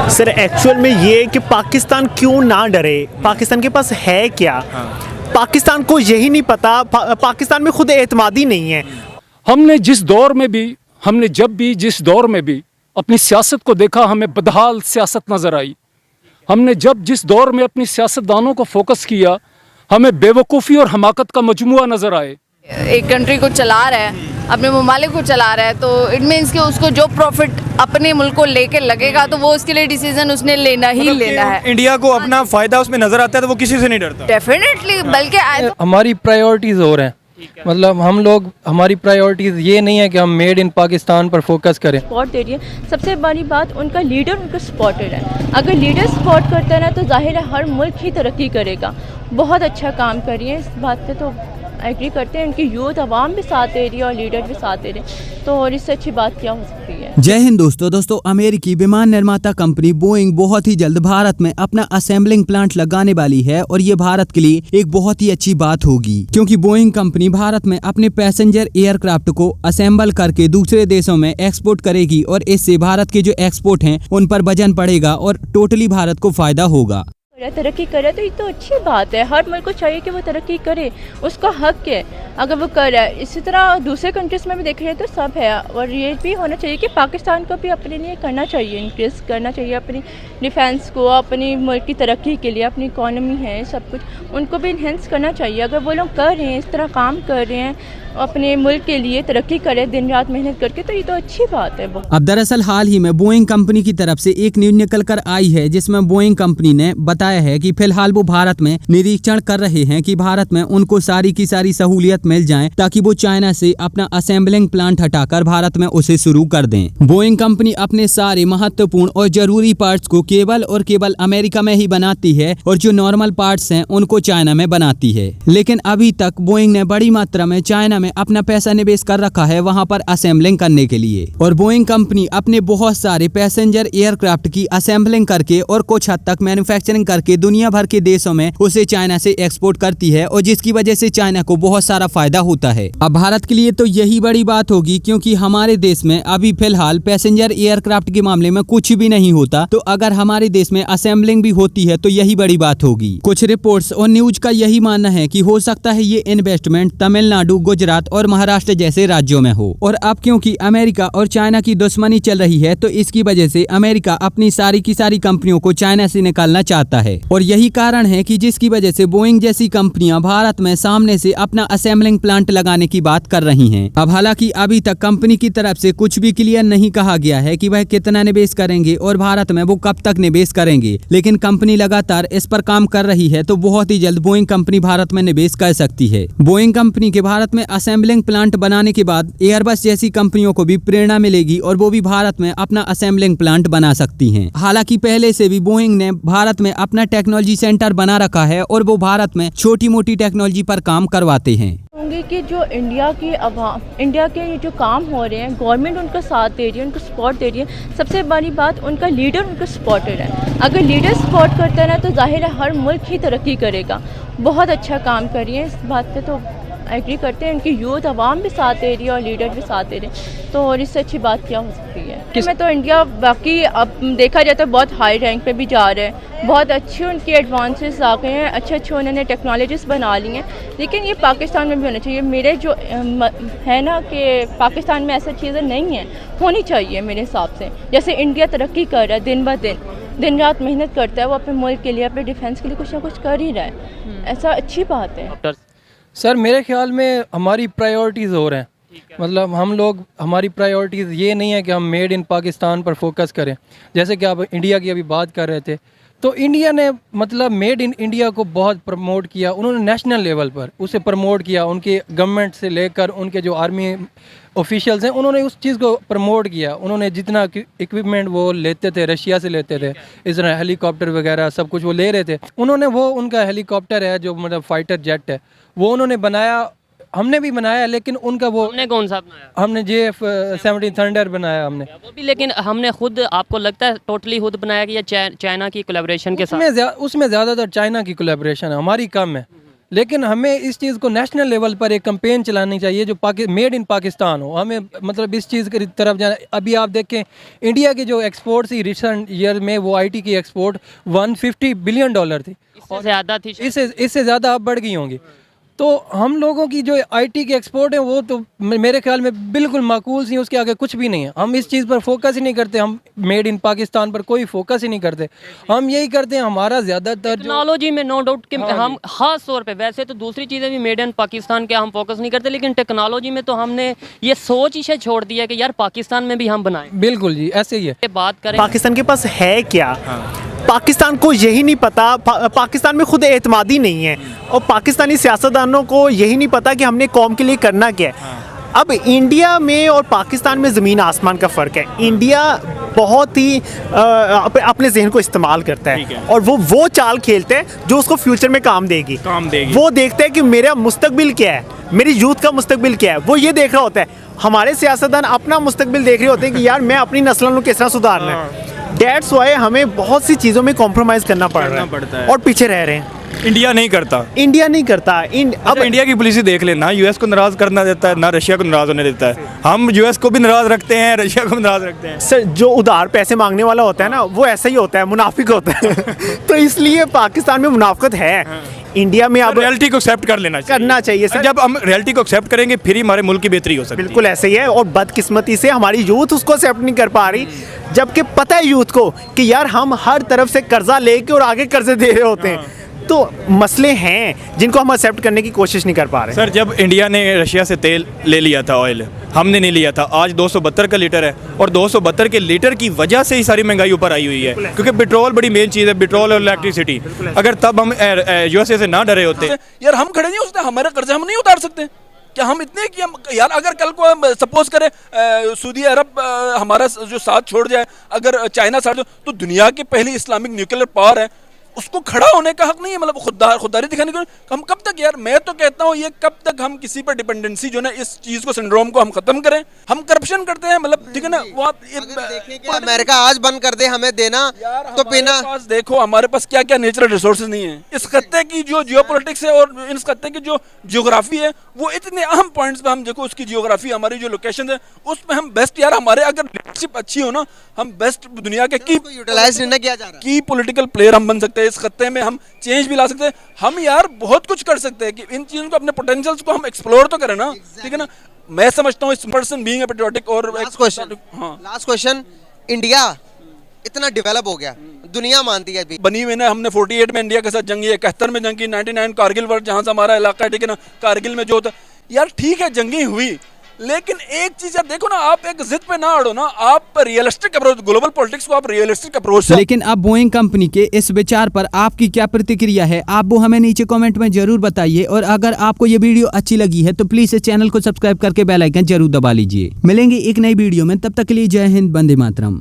Sir actual में ये है कि पाकिस्तान क्यों ना डरे, पाकिस्तान के पास है क्या? पाकिस्तान को यही नहीं पता, पाकिस्तान में खुद एतमादी नहीं है। हमने जिस दौर में भी अपनी सियासत को देखा, हमें बदहाल सियासत नज़र आई। हमने जिस दौर में अपनी सियासतदानों को फोकस किया, हमें बेवकूफ़ी और हमाकत का मजमुआ नज़र आए। एक कंट्री को चला रहा है, अपने ममालिक को चला रहा है, तो इट मीन्स कि उसको जो प्रॉफिट अपने मुल्क को लेके लगेगा तो वो उसके लिए डिसीजन उसने लेना ही लेना है। इंडिया को अपना फायदा उसमें नजर आता है तो वो किसी से नहीं डरता। डेफिनेटली, बल्कि हमारी प्रायोरिटीज़ और हैं। मतलब हमारी प्रायोरिटीज़ ये नहीं है कि हम मेड इन पाकिस्तान पर फोकस करें। सपोर्ट दे रही है। सबसे बड़ी बात उनका लीडर उनका सपोर्टर है। अगर लीडर सपोर्ट करता है ना तो जाहिर है हर मुल्क ही तरक्की करेगा। बहुत अच्छा काम कर रही है, इस बात पे तो एग्री करते हैं। उनकी यूथ आवाम भी साथ दे रही है और लीडर भी साथ दे रहे हैं, तो और इससे अच्छी बात क्या हो सकती है। जय हिंद दोस्तों, अमेरिकी विमान निर्माता कंपनी बोइंग बहुत ही जल्द भारत में अपना असेंबलिंग प्लांट लगाने वाली है और ये भारत के लिए एक बहुत ही अच्छी बात होगी, क्योंकि बोइंग कंपनी भारत में अपने पैसेंजर एयरक्राफ्ट को असेंबल करके दूसरे देशों में एक्सपोर्ट करेगी और इससे भारत के जो एक्सपोर्ट हैं उन पर वजन पड़ेगा और टोटली भारत को फायदा होगा। तरक्की करे तो ये तो अच्छी बात है। हर मुल्क को चाहिए कि वो तरक्की करे, उसका हक है अगर वो कर रहा है। इसी तरह दूसरे कंट्रीज में भी देख रहे हैं तो सब है, और ये भी होना चाहिए कि पाकिस्तान को भी अपने लिए करना चाहिए, इंक्रीज करना चाहिए अपनी डिफेंस को, अपनी मुल्क की तरक्की के लिए। अपनी इकॉनमी है, सब कुछ उनको भी इन्हेंस करना चाहिए। अगर वो लोग कर रहे हैं, इस तरह काम कर रहे हैं, अपने मुल्क के लिए तरक्की करें दिन रात मेहनत करके, तो ये तो अच्छी बात है। अब दरअसल हाल ही में बोइंग कंपनी की तरफ से एक न्यूज निकल कर आई है, जिसमें बोइंग कंपनी ने बताया है कि फिलहाल वो भारत में निरीक्षण कर रहे हैं कि भारत में उनको सारी की सारी सहूलियत मिल जाए, ताकि वो चाइना से अपना असेंबलिंग प्लांट हटाकर भारत में उसे शुरू कर दें। बोइंग कंपनी अपने सारे महत्वपूर्ण और जरूरी पार्ट्स को केवल और केवल अमेरिका में ही बनाती है और जो नॉर्मल पार्ट्स हैं उनको चाइना में बनाती है। लेकिन अभी तक बोइंग ने बड़ी मात्रा में चाइना में अपना पैसा निवेश कर रखा है वहां पर असेंबलिंग करने के लिए, और बोइंग कंपनी अपने बहुत सारे पैसेंजर एयरक्राफ्ट की असेंबलिंग करके और कुछ हद तक मैन्युफैक्चरिंग करके दुनिया भर के देशों में उसे चाइना से एक्सपोर्ट करती है, और जिसकी वजह से चाइना को बहुत सारा फायदा होता है। अब भारत के लिए तो यही बड़ी बात होगी, क्योंकि हमारे देश में अभी फिलहाल पैसेंजर एयरक्राफ्ट के मामले में कुछ भी नहीं होता, तो अगर हमारे देश में असेंबलिंग भी होती है तो यही बड़ी बात होगी। कुछ रिपोर्ट्स और न्यूज का यही मानना है कि हो सकता है ये इन्वेस्टमेंट तमिलनाडु, गुजरात और महाराष्ट्र जैसे राज्यों में हो। और अब क्योंकि अमेरिका और चाइना की दुश्मनी चल रही है, तो इसकी वजह से अमेरिका अपनी सारी की सारी कंपनियों को चाइना से निकालना चाहता है, और यही कारण है कि जिसकी वजह से बोइंग जैसी कंपनियां भारत में सामने से अपना असेंबलिंग प्लांट लगाने की बात कर रही हैं। अब हालांकि अभी तक कंपनी की तरफ से कुछ भी क्लियर नहीं कहा गया है कि वह कितना निवेश करेंगे और भारत में वो कब तक निवेश करेंगे, लेकिन कंपनी लगातार इस पर काम कर रही है, तो बहुत ही जल्द बोइंग कंपनी भारत में निवेश कर सकती है। बोइंग कंपनी के भारत में असेंबलिंग प्लांट बनाने के बाद एयरबस जैसी कंपनियों को भी प्रेरणा मिलेगी और वो भी भारत में अपना असेंबलिंग प्लांट बना सकती हैं। हालांकि पहले से भी बोइंग ने भारत में अपना टेक्नोलॉजी सेंटर बना रखा है और वो भारत में छोटी मोटी टेक्नोलॉजी पर काम करवाते हैं। कि जो इंडिया के जो काम हो रहे हैं, गवर्नमेंट उनका साथ दे रही है, उनको सपोर्ट दे रही है। सबसे बड़ी बात उनका लीडर उनका सपोर्टर है। अगर लीडर सपोर्ट करता है ना तो जाहिर है हर मुल्क ही तरक्की करेगा। बहुत अच्छा काम कर रही है, इस बात पे तो एग्री करते हैं। उनकी यूथ आवाम भी साथ दे रही है और लीडर भी साथ दे रहे हैं, तो और इससे अच्छी बात क्या हो सकती है। इसमें तो इंडिया बाकी अब देखा जाए तो बहुत हाई रैंक पे भी जा रहे हैं। बहुत अच्छे उनके एडवांसेस आ गए हैं, अच्छे उन्होंने टेक्नोलॉजीज बना ली हैं, लेकिन ये पाकिस्तान में भी होना चाहिए। मेरे जो है ना कि पाकिस्तान में ऐसी चीज़ें नहीं हैं, होनी चाहिए मेरे हिसाब से। जैसे इंडिया तरक्की कर रहा है दिन ब दिन रात मेहनत करता है, वो अपने मुल्क के लिए, अपने डिफेंस के लिए कुछ ना कुछ कर ही रहा है। ऐसा अच्छी बात है। सर मेरे ख्याल में हमारी प्रायोरिटीज़ और हैं। मतलब हमारी प्रायोरिटीज़ ये नहीं है कि हम मेड इन पाकिस्तान पर फोकस करें। जैसे कि आप इंडिया की अभी बात कर रहे थे, तो इंडिया ने मतलब मेड इन इंडिया को बहुत प्रमोट किया। उन्होंने नेशनल लेवल पर उसे प्रमोट किया, उनके गवर्नमेंट से लेकर उनके जो आर्मी ऑफिशियल्स हैं उन्होंने उस चीज़ को प्रमोट किया। उन्होंने जितना इक्विपमेंट वो लेते थे, रशिया से लेते थे, इस तरह हेलीकॉप्टर वगैरह सब कुछ वो ले रहे थे। उन्होंने उनका हेलीकॉप्टर है जो मतलब फाइटर जेट है, वो उन्होंने बनाया, हमने भी बनाया, लेकिन उनका हमने कौन सा बनाया? हमने JF-17 थंडर बनाया हमने वो भी, लेकिन हमने खुद, आपको लगता है टोटली खुद बनाया कि या चाइना की कोलैबोरेशन के साथ? उसमें ज़्यादातर चाइना की कोलैबोरेशन है, हमारी कम है। लेकिन हमें इस चीज़ को नेशनल लेवल पर एक कैंपेन चलानी चाहिए जो मेड इन पाकिस्तान हो। हमें मतलब इस चीज़ की तरफ जाना। अभी आप देखें इंडिया की जो एक्सपोर्ट थी रिसेंट ईयर में, वो आईटी की एक्सपोर्ट $150 बिलियन थी, इससे ज़्यादा थी, इससे ज़्यादा अब बढ़ गई होंगी। तो हम लोगों की जो आईटी के एक्सपोर्ट है वो तो मेरे ख्याल में बिल्कुल माकूल सी, उसके आगे कुछ भी नहीं है। हम इस चीज़ पर फोकस ही नहीं करते, हम मेड इन पाकिस्तान पर कोई फोकस ही नहीं करते। हम यही करते हैं, हमारा ज़्यादातर टेक्नोलॉजी में नो डाउट कि हम खास तौर पे, वैसे तो दूसरी चीज़ें भी मेड इन पाकिस्तान के हम फोकस नहीं करते, लेकिन टेक्नोलॉजी में तो हमने ये सोच ही छोड़ दिया कि यार पाकिस्तान में भी हम बनाएं। बिल्कुल जी, ऐसे ही है। बात करें पाकिस्तान के पास है क्या, पाकिस्तान को यही नहीं पता। पाकिस्तान में खुद एतमादी नहीं है और पाकिस्तानी सियासतदानों को यही नहीं पता कि हमने कौम के लिए करना क्या है। अब इंडिया में और पाकिस्तान में ज़मीन आसमान का फ़र्क है। इंडिया बहुत ही अपने जहन को इस्तेमाल करता है और वो चाल खेलते हैं जो उसको फ्यूचर में काम देगी। वो देखते हैं कि मेरा मुस्तकबिल क्या है, मेरी यूथ का मुस्तकबिल क्या है, वो ये देख रहा होता है। हमारे सियासतदान अपना मुस्तकबिल देख रहे होते हैं कि यार मैं अपनी नस्लों को किस तरह सुधारना है। That's why हमें बहुत सी चीज़ों में कॉम्प्रोमाइज़ करना पड़ रहा है और पीछे रह रहे हैं। इंडिया नहीं करता। इंडिया नहीं करता। अब इंडिया की पॉलिसी देख ले, ना यूएस को नाराज करना देता है, ना रशिया को नाराज होने देता है। हम यूएस को भी नाराज रखते हैं, रशिया को भी नाराज रखते हैं। सर जो उधार पैसे मांगने वाला होता है ना, वो ऐसा ही होता है, मुनाफिक होता है। तो इसलिए पाकिस्तान में मुनाफिकत है। इंडिया में अब रियलिटी को एक्सेप्ट कर लेना चाहिए। करना चाहिए सर। जब हम रियलिटी को एक्सेप्ट करेंगे फिर ही हमारे मुल्क की बेहतरी हो सकती है। बिल्कुल ऐसे ही है और बदकिस्मती से हमारी यूथ उसको एक्सेप्ट नहीं कर पा रही, जबकि पता है यूथ को कि यार हम हर तरफ से कर्जा लेके और आगे कर्जे दे रहे होते हैं। तो मसले हैं जिनको हम एक्सेप्ट करने की कोशिश नहीं कर पा रहे। सर जब इंडिया ने रशिया से तेल ले लिया था, ऑयल हमने नहीं लिया था, आज 272 का लीटर है और 272 के लीटर की वजह से ही सारी महंगाई ऊपर आई हुई है, क्योंकि पेट्रोल बड़ी मेन चीज़ है, पेट्रोल और इलेक्ट्रिसिटी। अगर तब हम यूएसए से ना डरे होते, यार हम खड़े नहीं हो सकते, हमारे कर्जे हम नहीं उतार सकते क्या? हम इतने कि हम यार अगर कल को हम सपोज करें सऊदी अरब हमारा जो साथ छोड़ जाए, अगर चाइना साथ, तो दुनिया की पहली इस्लामिक न्यूक्लियर पावर है, उसको खड़ा होने का हक नहीं है, मतलब खुददारी दिखाने को। हम कब तक यार, मैं तो कहता हूँ ये कब तक हम किसी पर डिपेंडेंसी जो ना, इस चीज को, सिंड्रोम को हम खत्म करें। हम करप्शन करते हैं, मतलब ठीक है ना, वो आप देखें कि अमेरिका आज बंद कर दे हमें देना तो पीना। पास देखो हमारे पास क्या क्या नेचुरल रिसोर्सेज नहीं है। इस खत्ते की जो जियोपॉलिटिक्स है और इस खत्ते की जो जियोग्राफी है, वो इतने अहम पॉइंट्स पे हम देखो, उसकी जियोग्राफी, हमारी जो लोकेशन है, उसमें हम बेस्ट यार, हमारे अगर लीडरशिप अच्छी हो ना, हम बेस्ट दुनिया के की यूटिलाइज नहीं किया जा रहा, की पॉलिटिकल प्लेयर हम बन सकते हैं। इस खत्ते में हम चेंज भी ला सकते हैं। हम यार बहुत कुछ कर सकते हैं कि इन चीजों को, अपने पोटेंशियल्स को हम एक्सप्लोर तो करें ना, ठीक है ना। मैं समझता हूँ इस पर्सन बीइंग पैट्रियोटिक। और लास्ट क्वेश्चन, इंडिया इतना डेवलप हो गया, दुनिया मानती है, बनी हुई ना, हमने 48 में इंडिया के साथ जंग की, 71 में जंग की, 99 कारगिल वर्ड जहाँ से हमारा इलाका है, ठीक है ना, कारगिल में जो होता यार, ठीक है जंगी हुई, लेकिन एक चीज यार देखो ना, आप एक जिद पे ना अड़ो ना, आप रियलिस्टिक अप्रोच, ग्लोबल पॉलिटिक्स को आप रियलिस्टिक अप्रोच से। लेकिन अब बोइंग कंपनी के इस विचार पर आपकी क्या प्रतिक्रिया है, आप वो हमें नीचे कमेंट में जरूर बताइए। और अगर आपको ये वीडियो अच्छी लगी है तो प्लीज इस चैनल को सब्सक्राइब करके बेल आइकन जरूर दबा लीजिए। मिलेंगे एक नई वीडियो में, तब तक के लिए जय हिंद, वंदे मातरम।